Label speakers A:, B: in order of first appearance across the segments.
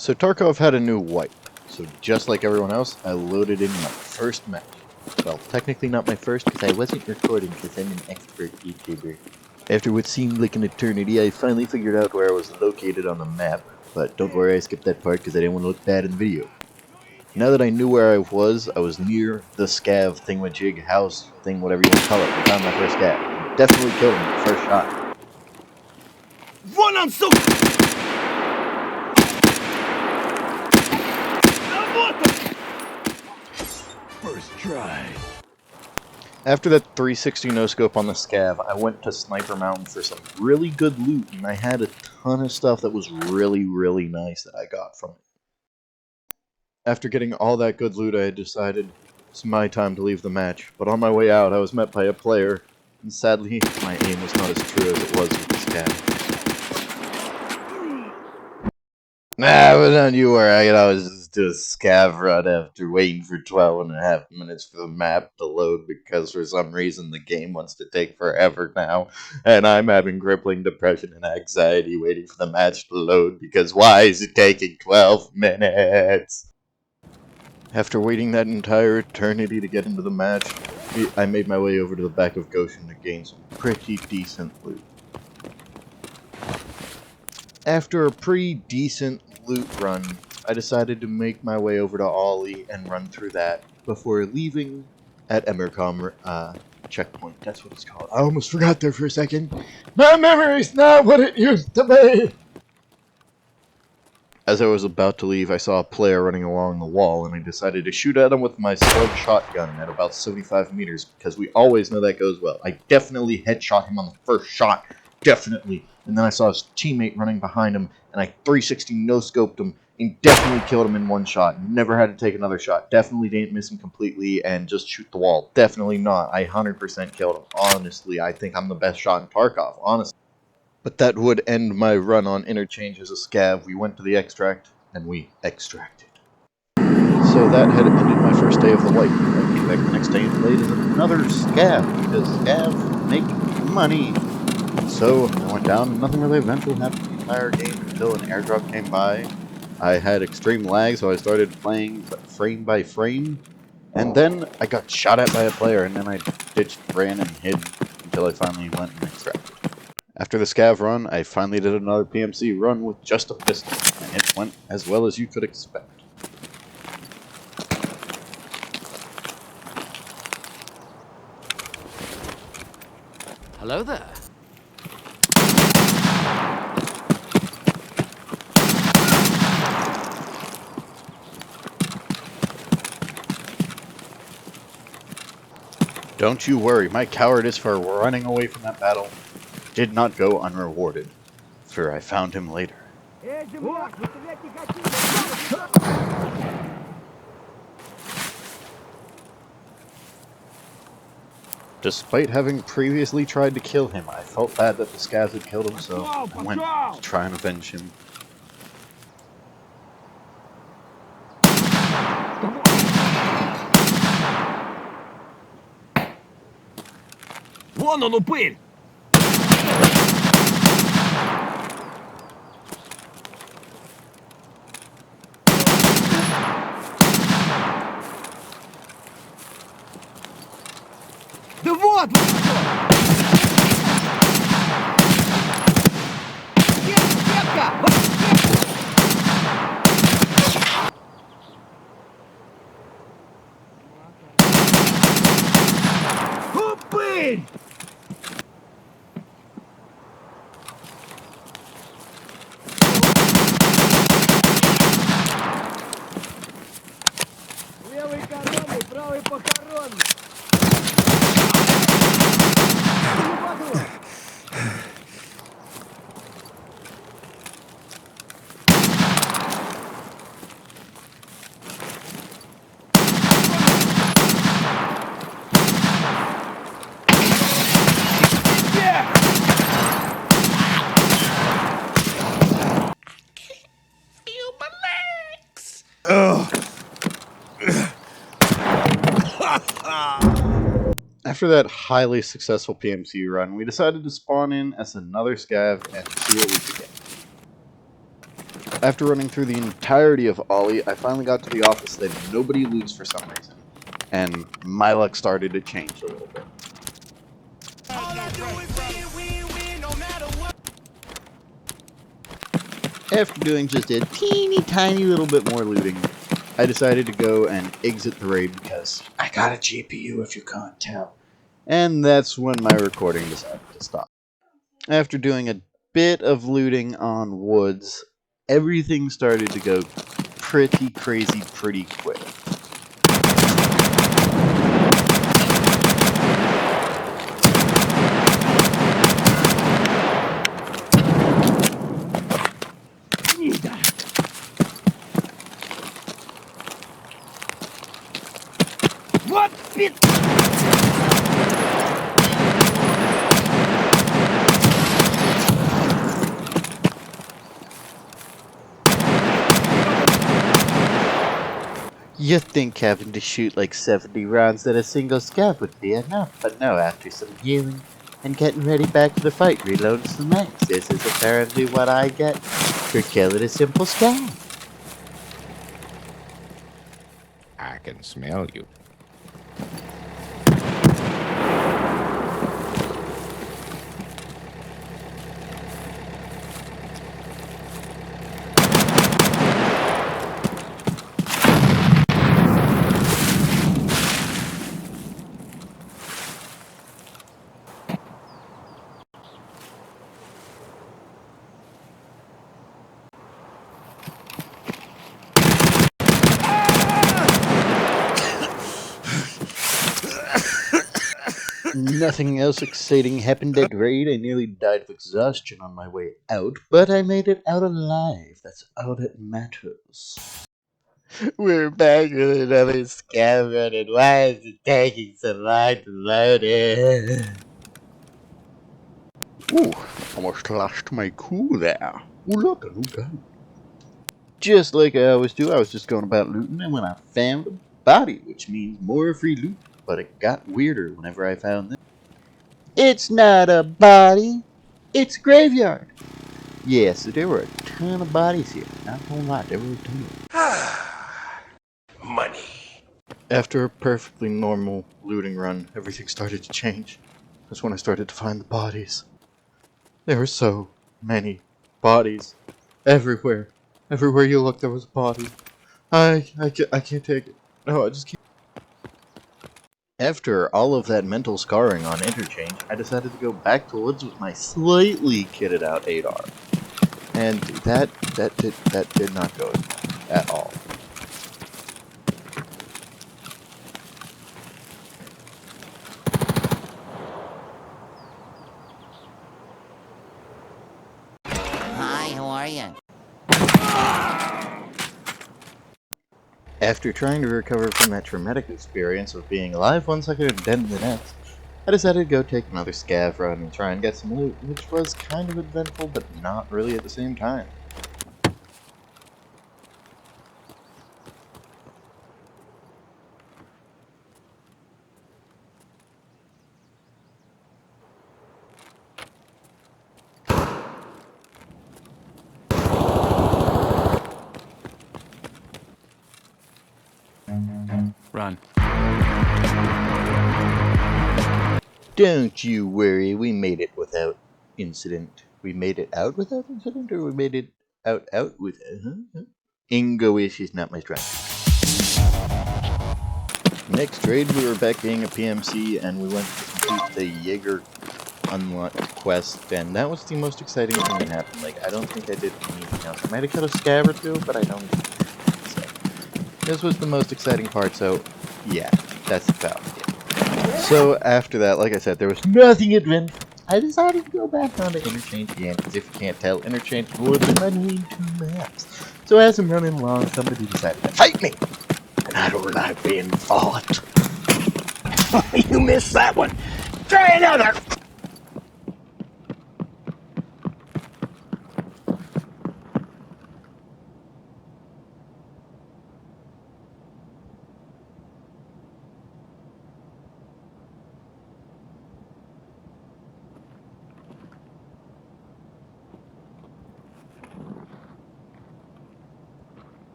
A: So Tarkov had a new wipe, so just like everyone else, I loaded in my first match. Well, technically not my first, because I wasn't recording, because I'm an expert YouTuber. After what seemed like an eternity, I finally figured out where I was located on the map, but don't worry, I skipped that part because I didn't want to look bad in the video. Now that I knew where I was near the scav thingamajig house thing, whatever you want to call it. I found my first scav. Definitely killed him with the first shot.
B: Вон он, сука! Да вот он! First try.
A: After that 360 no-scope on the scav, I went to Sniper Mountain for some really good loot, and I had a ton of stuff that was really, really nice that I got from it. After getting all that good loot, I had decided it's my time to leave the match, but on my way out, I was met by a player, and sadly, my aim was not as true as it was with the scav. Nah, but don't you worry, I was just do a scav run after waiting for 12.5 minutes for the map to load because for some reason the game wants to take forever now, and I'm having crippling depression and anxiety waiting for the match to load because why is it taking 12 minutes? After waiting that entire eternity to get into the match, I made my way over to the back of Goshen to gain some pretty decent loot. After a pretty decent loot run, I decided to make my way over to Ollie and run through that before leaving at Emercom checkpoint. That's what it's called. I almost forgot there for a second. My memory's not what it used to be! As I was about to leave, I saw a player running along the wall, and I decided to shoot at him with my slug shotgun at about 75 meters, because we always know that goes well. I definitely headshot him on the first shot. Definitely. And then I saw his teammate running behind him, and I 360 no-scoped him, and definitely killed him in one shot. Never had to take another shot. Definitely didn't miss him completely and just shoot the wall. Definitely not. I 100% killed him. Honestly, I think I'm the best shot in Tarkov, honestly. But that would end my run on interchange as a scav. We went to the extract, and we extracted. So that had ended my first day of the wipe. I came back the next day and played as another scav, because scav make money. So I went down, and nothing really eventful happened the entire game until an airdrop came by. I had extreme lag, so I started playing frame by frame. And then I got shot at by a player, and then I ditched, ran, and hid until I finally went and extracted. After the scav run, I finally did another PMC run with just a pistol, and it went as well as you could expect.
B: Hello there.
A: Don't you worry, my cowardice for running away from that battle did not go unrewarded, for I found him later. Despite having previously tried to kill him, I felt bad that the scavs had killed him, so I went to try and avenge him.
B: Вон он, упырь! Да вот! Детка! Упырь! Левый коронный, правый похоронный. Feel my legs.
A: After that highly successful PMC run, we decided to spawn in as another scav and see what we could get. After running through the entirety of Ollie, I finally got to the office that nobody loots for some reason. And my luck started to change a little bit. After doing just a teeny tiny little bit more looting, I decided to go and exit the raid because I got a GPU if you can't tell. And that's when my recording decided to stop. After doing a bit of looting on woods, everything started to go pretty crazy pretty quick.
B: Вот пи...
A: You think having to shoot like 70 rounds at a single scav would be enough, but no, after some healing and getting ready back for the fight, reloading some mags. This is apparently what I get for killing a simple scav.
C: I can smell you.
A: Nothing else exciting happened at raid. I nearly died of exhaustion on my way out, but I made it out alive. That's all that matters. We're back with another scav run, and why is it taking so long to load it? Ooh, almost lost my cool there. Ooh, look, a new gun. Just like I always do, I was just going about looting, and when I found a body, which means more free loot, but it got weirder whenever I found this. It's not a body, it's a graveyard. Yeah, so there were a ton of bodies here. Not a whole lot, there were a ton.
C: Money.
A: After a perfectly normal looting run, everything started to change. That's when I started to find the bodies. There were so many bodies everywhere. Everywhere you look, there was a body. I can't take it. No, I just can't. After all of that mental scarring on interchange, I decided to go back to woods with my slightly kitted out 8R. And that did not go at all.
D: Hi, how are you?
A: After trying to recover from that traumatic experience of being alive one second and dead the next, I decided to go take another scav run and try and get some loot, which was kind of eventful, but not really at the same time.
B: Run.
A: Don't you worry, we made it without incident. We made it out without incident, or we made it out with English is not my strength. Next raid, we were back being a PMC, and we went to complete the Jaeger unlocked quest, and that was the most exciting thing that happened. Like, I don't think I did anything else. I might have killed a scav or two, but I don't think so. This was the most exciting part, so yeah, that's about it. So after that, like I said, there was nothing eventful. I decided to go back onto Interchange again, because if you can't tell, Interchange is more than my main two maps. So as I'm running along, somebody decided to fight me! And I don't like being fought.
B: You missed that one. Try another.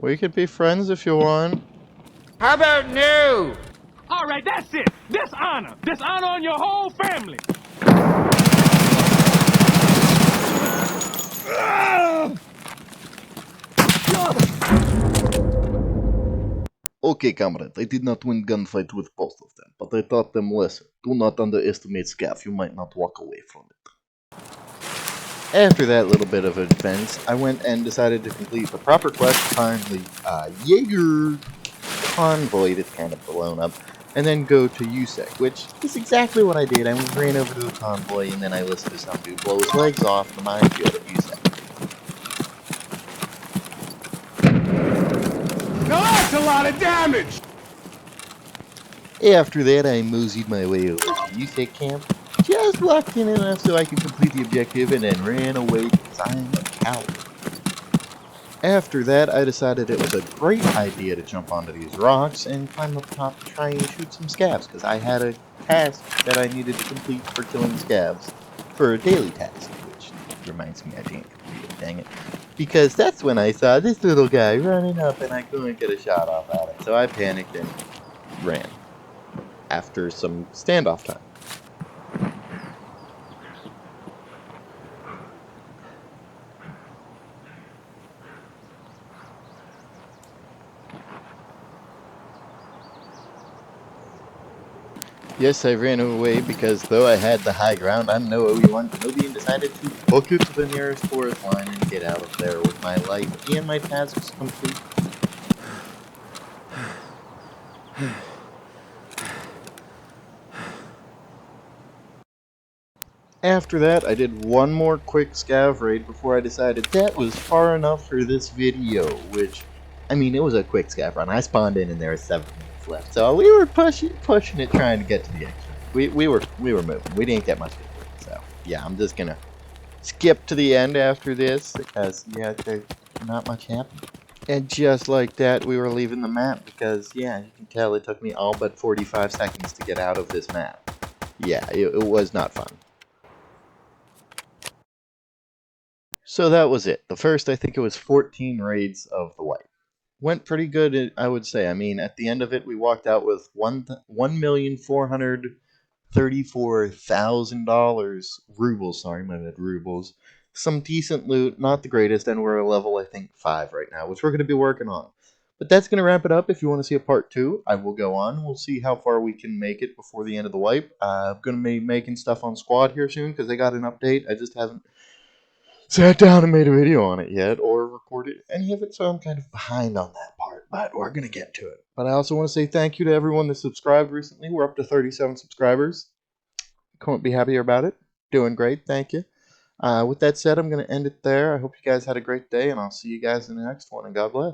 A: We could be friends if you want.
C: How about no?
B: All right, that's it. Dishonor. Dishonor on your whole family.
A: Okay, comrade, I did not win gunfight with both of them, but I taught them lesson. Do not underestimate scav, you might not walk away from it. After that little bit of advance, I went and decided to complete the proper quest to find the Jaeger convoy that's kind of blown up, and then go to USEC, which is exactly what I did. I ran over to the convoy, and then I listened to some dude blow his legs off in the minefield at USEC.
B: Now that's a lot of damage.
A: After that, I moseyed my way over to USEC camp, just lucked in enough so I could complete the objective, and then ran away because I'm a coward. After that, I decided it was a great idea to jump onto these rocks and climb up top to try and shoot some scabs, because I had a task that I needed to complete for killing scabs, for a daily task, which reminds me I didn't complete it, dang it. Because that's when I saw this little guy running up and I couldn't get a shot off at it, so I panicked and ran, after some standoff time. Yes, I ran away because though I had the high ground, I'm no Obi-Wan Kenobi and decided to book it to the nearest forest line and get out of there with my life and my tasks complete. After that, I did one more quick scav raid before I decided that was far enough for this video, which, I mean, it was a quick scav run. I spawned in and there were 7 minutes left, so we were pushing it, trying to get to the extra. We were moving. We didn't get much into it, so yeah, I'm just gonna skip to the end after this because yeah, there's not much happened. And just like that, we were leaving the map because yeah, you can tell it took me all but 45 seconds to get out of this map. Yeah, it was not fun. So that was it. The first, I think it was 14 raids of the wipe. Went pretty good, I would say. I mean, at the end of it, we walked out with $1,434,000 rubles. Sorry, my bad, rubles. Some decent loot, not the greatest, and we're a level, I think, 5 right now, which we're going to be working on. But that's going to wrap it up. If you want to see a part 2, I will go on. We'll see how far we can make it before the end of the wipe. I'm going to be making stuff on Squad here soon, because they got an update. I just haven't sat down and made a video on it yet or recorded any of it, so I'm kind of behind on that part, but we're going to get to it. But I also want to say thank you to everyone that subscribed recently. We're up to 37 subscribers. Couldn't be happier about it. Doing great, thank you. With that said, I'm going to end it there. I hope you guys had a great day, and I'll see you guys in the next one, and God bless.